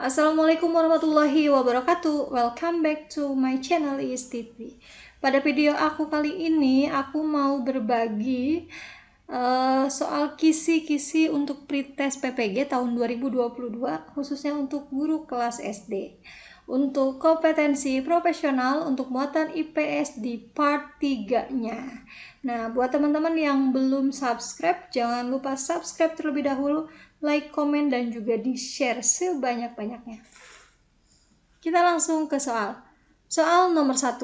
Assalamualaikum warahmatullahi wabarakatuh. Welcome back to my channel ISTV. Pada video aku kali ini aku mau berbagi soal kisi-kisi untuk pretest PPG tahun 2022 khususnya untuk guru kelas SD. Untuk kompetensi profesional untuk muatan IPS di part 3-nya. Nah, buat teman-teman yang belum subscribe, jangan lupa subscribe terlebih dahulu, like, komen, dan juga di-share sebanyak-banyaknya. Kita langsung ke soal. Soal nomor 1.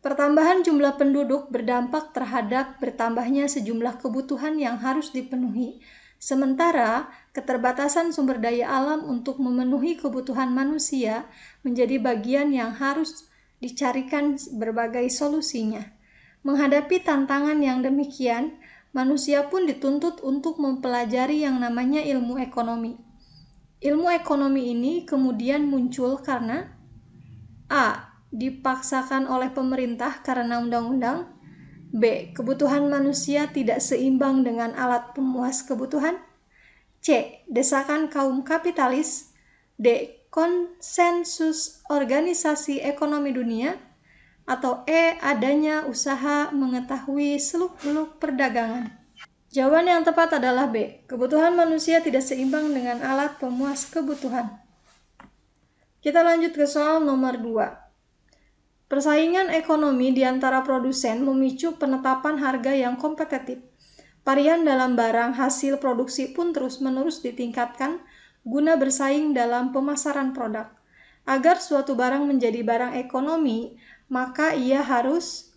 Pertambahan jumlah penduduk berdampak terhadap bertambahnya sejumlah kebutuhan yang harus dipenuhi. Sementara keterbatasan sumber daya alam untuk memenuhi kebutuhan manusia menjadi bagian yang harus dicarikan berbagai solusinya. Menghadapi tantangan yang demikian, manusia pun dituntut untuk mempelajari yang namanya ilmu ekonomi. Ilmu ekonomi ini kemudian muncul karena A. Dipaksakan oleh pemerintah karena undang-undang. B. Kebutuhan manusia tidak seimbang dengan alat pemuas kebutuhan. C. Desakan kaum kapitalis. D. Konsensus organisasi ekonomi dunia. Atau E. Adanya usaha mengetahui seluk-beluk perdagangan. Jawaban yang tepat adalah B. Kebutuhan manusia tidak seimbang dengan alat pemuas kebutuhan. Kita lanjut ke soal nomor 2. Persaingan ekonomi di antara produsen memicu penetapan harga yang kompetitif. Varian dalam barang hasil produksi pun terus-menerus ditingkatkan guna bersaing dalam pemasaran produk. Agar suatu barang menjadi barang ekonomi, maka ia harus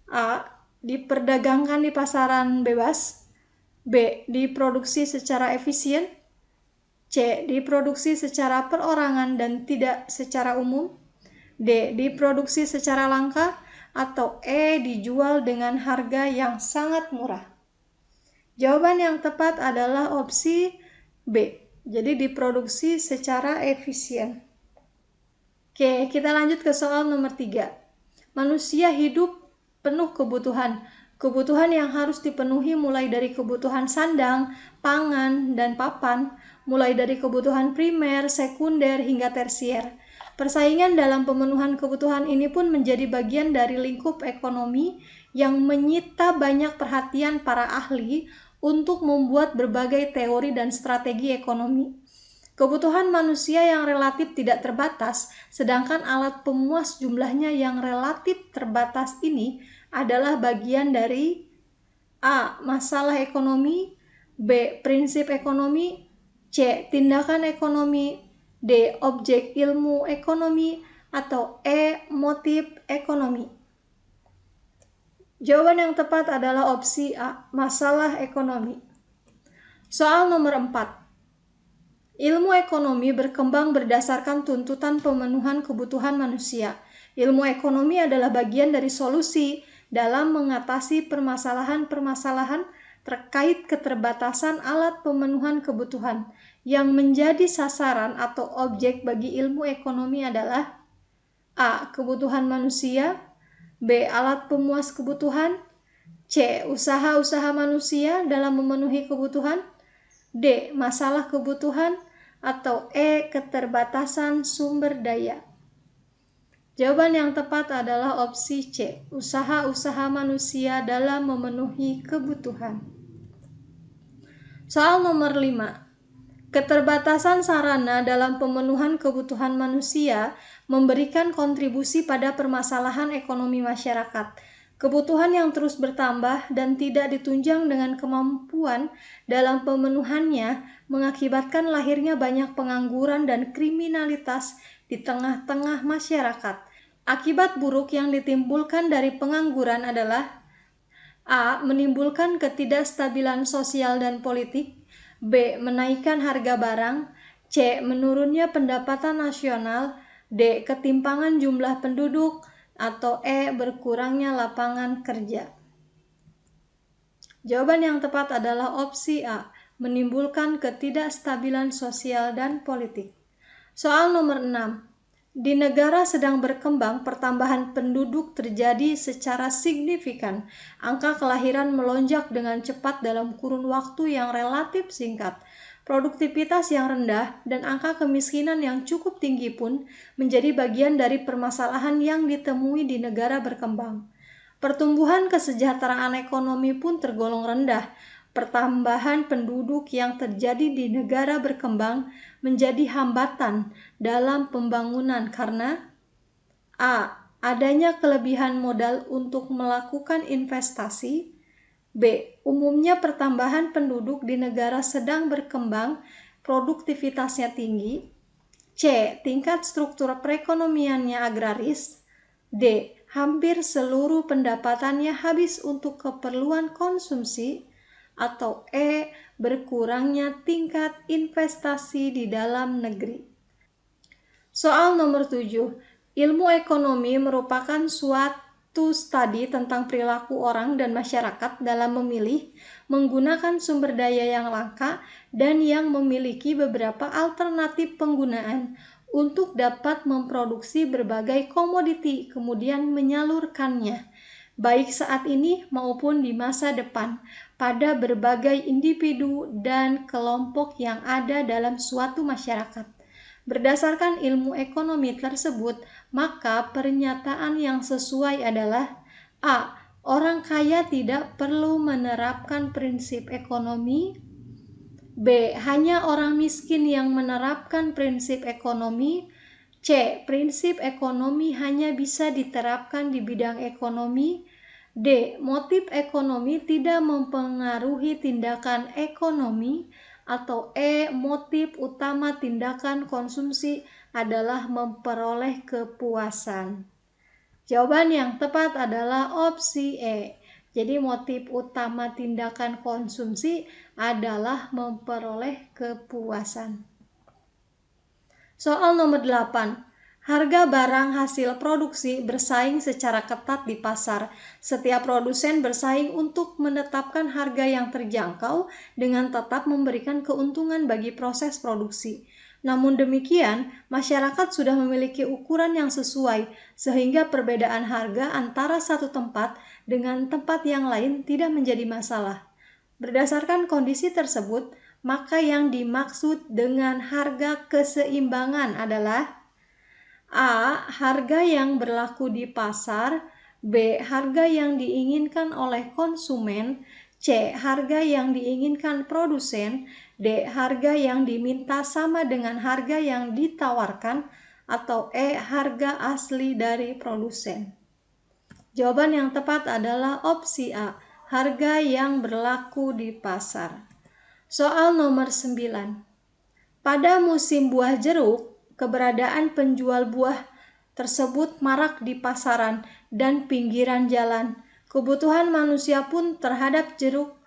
A. Diperdagangkan di pasaran bebas. B. Diproduksi secara efisien. C. Diproduksi secara perorangan dan tidak secara umum. D. Diproduksi secara langka. Atau E. Dijual dengan harga yang sangat murah. Jawaban yang tepat adalah opsi B. Jadi diproduksi secara efisien. Oke, kita lanjut ke soal nomor 3. Manusia hidup penuh kebutuhan. Kebutuhan yang harus dipenuhi mulai dari kebutuhan sandang, pangan, dan papan, mulai dari kebutuhan primer, sekunder, hingga tersier. Persaingan dalam pemenuhan kebutuhan ini pun menjadi bagian dari lingkup ekonomi yang menyita banyak perhatian para ahli untuk membuat berbagai teori dan strategi ekonomi. Kebutuhan manusia yang relatif tidak terbatas, sedangkan alat pemuas jumlahnya yang relatif terbatas ini adalah bagian dari A. Masalah ekonomi. B. Prinsip ekonomi. C. Tindakan ekonomi. D. Objek ilmu ekonomi. Atau E. Motif ekonomi. Jawaban yang tepat adalah opsi A. Masalah ekonomi. Soal nomor 4. Ilmu ekonomi berkembang berdasarkan tuntutan pemenuhan kebutuhan manusia. Ilmu ekonomi adalah bagian dari solusi dalam mengatasi permasalahan-permasalahan terkait keterbatasan alat pemenuhan kebutuhan. Yang menjadi sasaran atau objek bagi ilmu ekonomi adalah A. Kebutuhan manusia. B. Alat pemuas kebutuhan. C. Usaha-usaha manusia dalam memenuhi kebutuhan. D. Masalah kebutuhan. Atau E. Keterbatasan sumber daya. Jawaban yang tepat adalah opsi C. Usaha-usaha manusia dalam memenuhi kebutuhan. Soal nomor 5. Keterbatasan sarana dalam pemenuhan kebutuhan manusia memberikan kontribusi pada permasalahan ekonomi masyarakat. Kebutuhan yang terus bertambah dan tidak ditunjang dengan kemampuan dalam pemenuhannya mengakibatkan lahirnya banyak pengangguran dan kriminalitas di tengah-tengah masyarakat. Akibat buruk yang ditimbulkan dari pengangguran adalah A. Menimbulkan ketidakstabilan sosial dan politik. B. Menaikkan harga barang. C. Menurunnya pendapatan nasional. D. Ketimpangan jumlah penduduk. Atau E. Berkurangnya lapangan kerja. Jawaban yang tepat adalah opsi A. Menimbulkan ketidakstabilan sosial dan politik. Soal nomor 6. Di negara sedang berkembang, pertambahan penduduk terjadi secara signifikan. Angka kelahiran melonjak dengan cepat dalam kurun waktu yang relatif singkat. Produktivitas yang rendah dan angka kemiskinan yang cukup tinggi pun menjadi bagian dari permasalahan yang ditemui di negara berkembang. Pertumbuhan kesejahteraan ekonomi pun tergolong rendah. Pertambahan penduduk yang terjadi di negara berkembang menjadi hambatan dalam pembangunan karena a. adanya kelebihan modal untuk melakukan investasi. B. Umumnya pertambahan penduduk di negara sedang berkembang, produktivitasnya tinggi. C. Tingkat struktur perekonomiannya agraris. D. Hampir seluruh pendapatannya habis untuk keperluan konsumsi. Atau E. Berkurangnya tingkat investasi di dalam negeri. Soal nomor 7. Ilmu ekonomi merupakan suatu studi tentang perilaku orang dan masyarakat dalam memilih, menggunakan sumber daya yang langka dan yang memiliki beberapa alternatif penggunaan untuk dapat memproduksi berbagai komoditi kemudian menyalurkannya, baik saat ini maupun di masa depan, pada berbagai individu dan kelompok yang ada dalam suatu masyarakat. Berdasarkan ilmu ekonomi tersebut, maka pernyataan yang sesuai adalah A. Orang kaya tidak perlu menerapkan prinsip ekonomi. B. Hanya orang miskin yang menerapkan prinsip ekonomi. C. Prinsip ekonomi hanya bisa diterapkan di bidang ekonomi. D. Motif ekonomi tidak mempengaruhi tindakan ekonomi. Atau E. Motif utama tindakan konsumsi adalah memperoleh kepuasan. Jawaban yang tepat adalah opsi E. Jadi motif utama tindakan konsumsi adalah memperoleh kepuasan. Soal nomor 8. Harga barang hasil produksi bersaing secara ketat di pasar. Setiap produsen bersaing untuk menetapkan harga yang terjangkau dengan tetap memberikan keuntungan bagi proses produksi. Namun demikian, masyarakat sudah memiliki ukuran yang sesuai sehingga perbedaan harga antara satu tempat dengan tempat yang lain tidak menjadi masalah. Berdasarkan kondisi tersebut, maka yang dimaksud dengan harga keseimbangan adalah A. Harga yang berlaku di pasar. B. Harga yang diinginkan oleh konsumen. C. Harga yang diinginkan produsen. D. Harga yang diminta sama dengan harga yang ditawarkan. Atau E. Harga asli dari produsen. Jawaban yang tepat adalah opsi A. Harga yang berlaku di pasar. Soal nomor 9. Pada musim buah jeruk, keberadaan penjual buah tersebut marak di pasaran dan pinggiran jalan. Kebutuhan manusia pun terhadap jeruk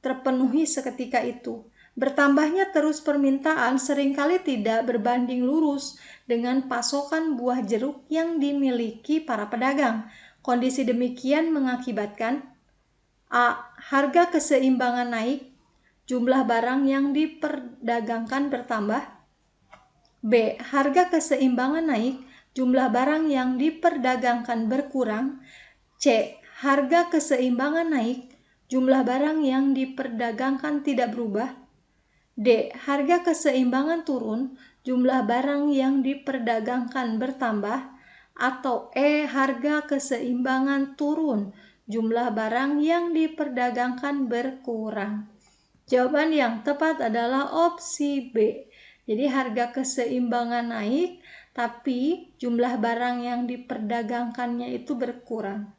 terpenuhi seketika itu. Bertambahnya terus permintaan seringkali tidak berbanding lurus dengan pasokan buah jeruk yang dimiliki para pedagang. Kondisi demikian mengakibatkan A. Harga keseimbangan naik, jumlah barang yang diperdagangkan bertambah. B. Harga keseimbangan naik, jumlah barang yang diperdagangkan berkurang. C. Harga keseimbangan naik, jumlah barang yang diperdagangkan tidak berubah. D. Harga keseimbangan turun, jumlah barang yang diperdagangkan bertambah. Atau E. Harga keseimbangan turun, jumlah barang yang diperdagangkan berkurang. Jawaban yang tepat adalah opsi B. Jadi harga keseimbangan naik, tapi jumlah barang yang diperdagangkannya itu berkurang.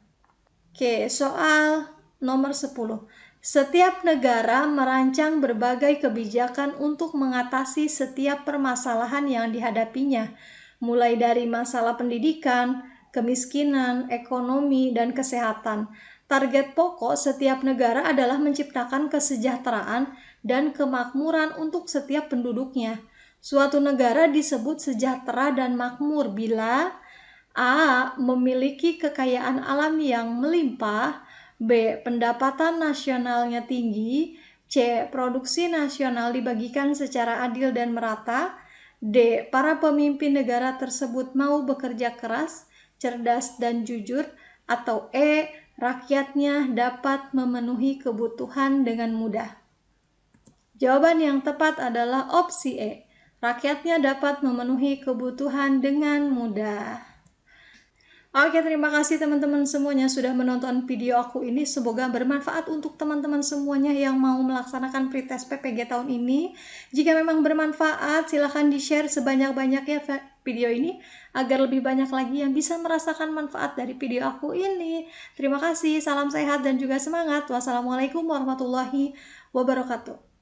Oke, soal nomor 10. Setiap negara merancang berbagai kebijakan untuk mengatasi setiap permasalahan yang dihadapinya, mulai dari masalah pendidikan, kemiskinan, ekonomi, dan kesehatan. Target pokok setiap negara adalah menciptakan kesejahteraan dan kemakmuran untuk setiap penduduknya. Suatu negara disebut sejahtera dan makmur bila A. Memiliki kekayaan alam yang melimpah. B. Pendapatan nasionalnya tinggi. C. Produksi nasional dibagikan secara adil dan merata. D. Para pemimpin negara tersebut mau bekerja keras, cerdas, dan jujur. Atau E. Rakyatnya dapat memenuhi kebutuhan dengan mudah. Jawaban yang tepat adalah opsi E. Rakyatnya dapat memenuhi kebutuhan dengan mudah. Oke, terima kasih teman-teman semuanya sudah menonton video aku ini. Semoga bermanfaat untuk teman-teman semuanya yang mau melaksanakan pretest PPG tahun ini. Jika memang bermanfaat, silahkan di-share sebanyak-banyaknya video ini agar lebih banyak lagi yang bisa merasakan manfaat dari video aku ini. Terima kasih, salam sehat dan juga semangat. Wassalamualaikum warahmatullahi wabarakatuh.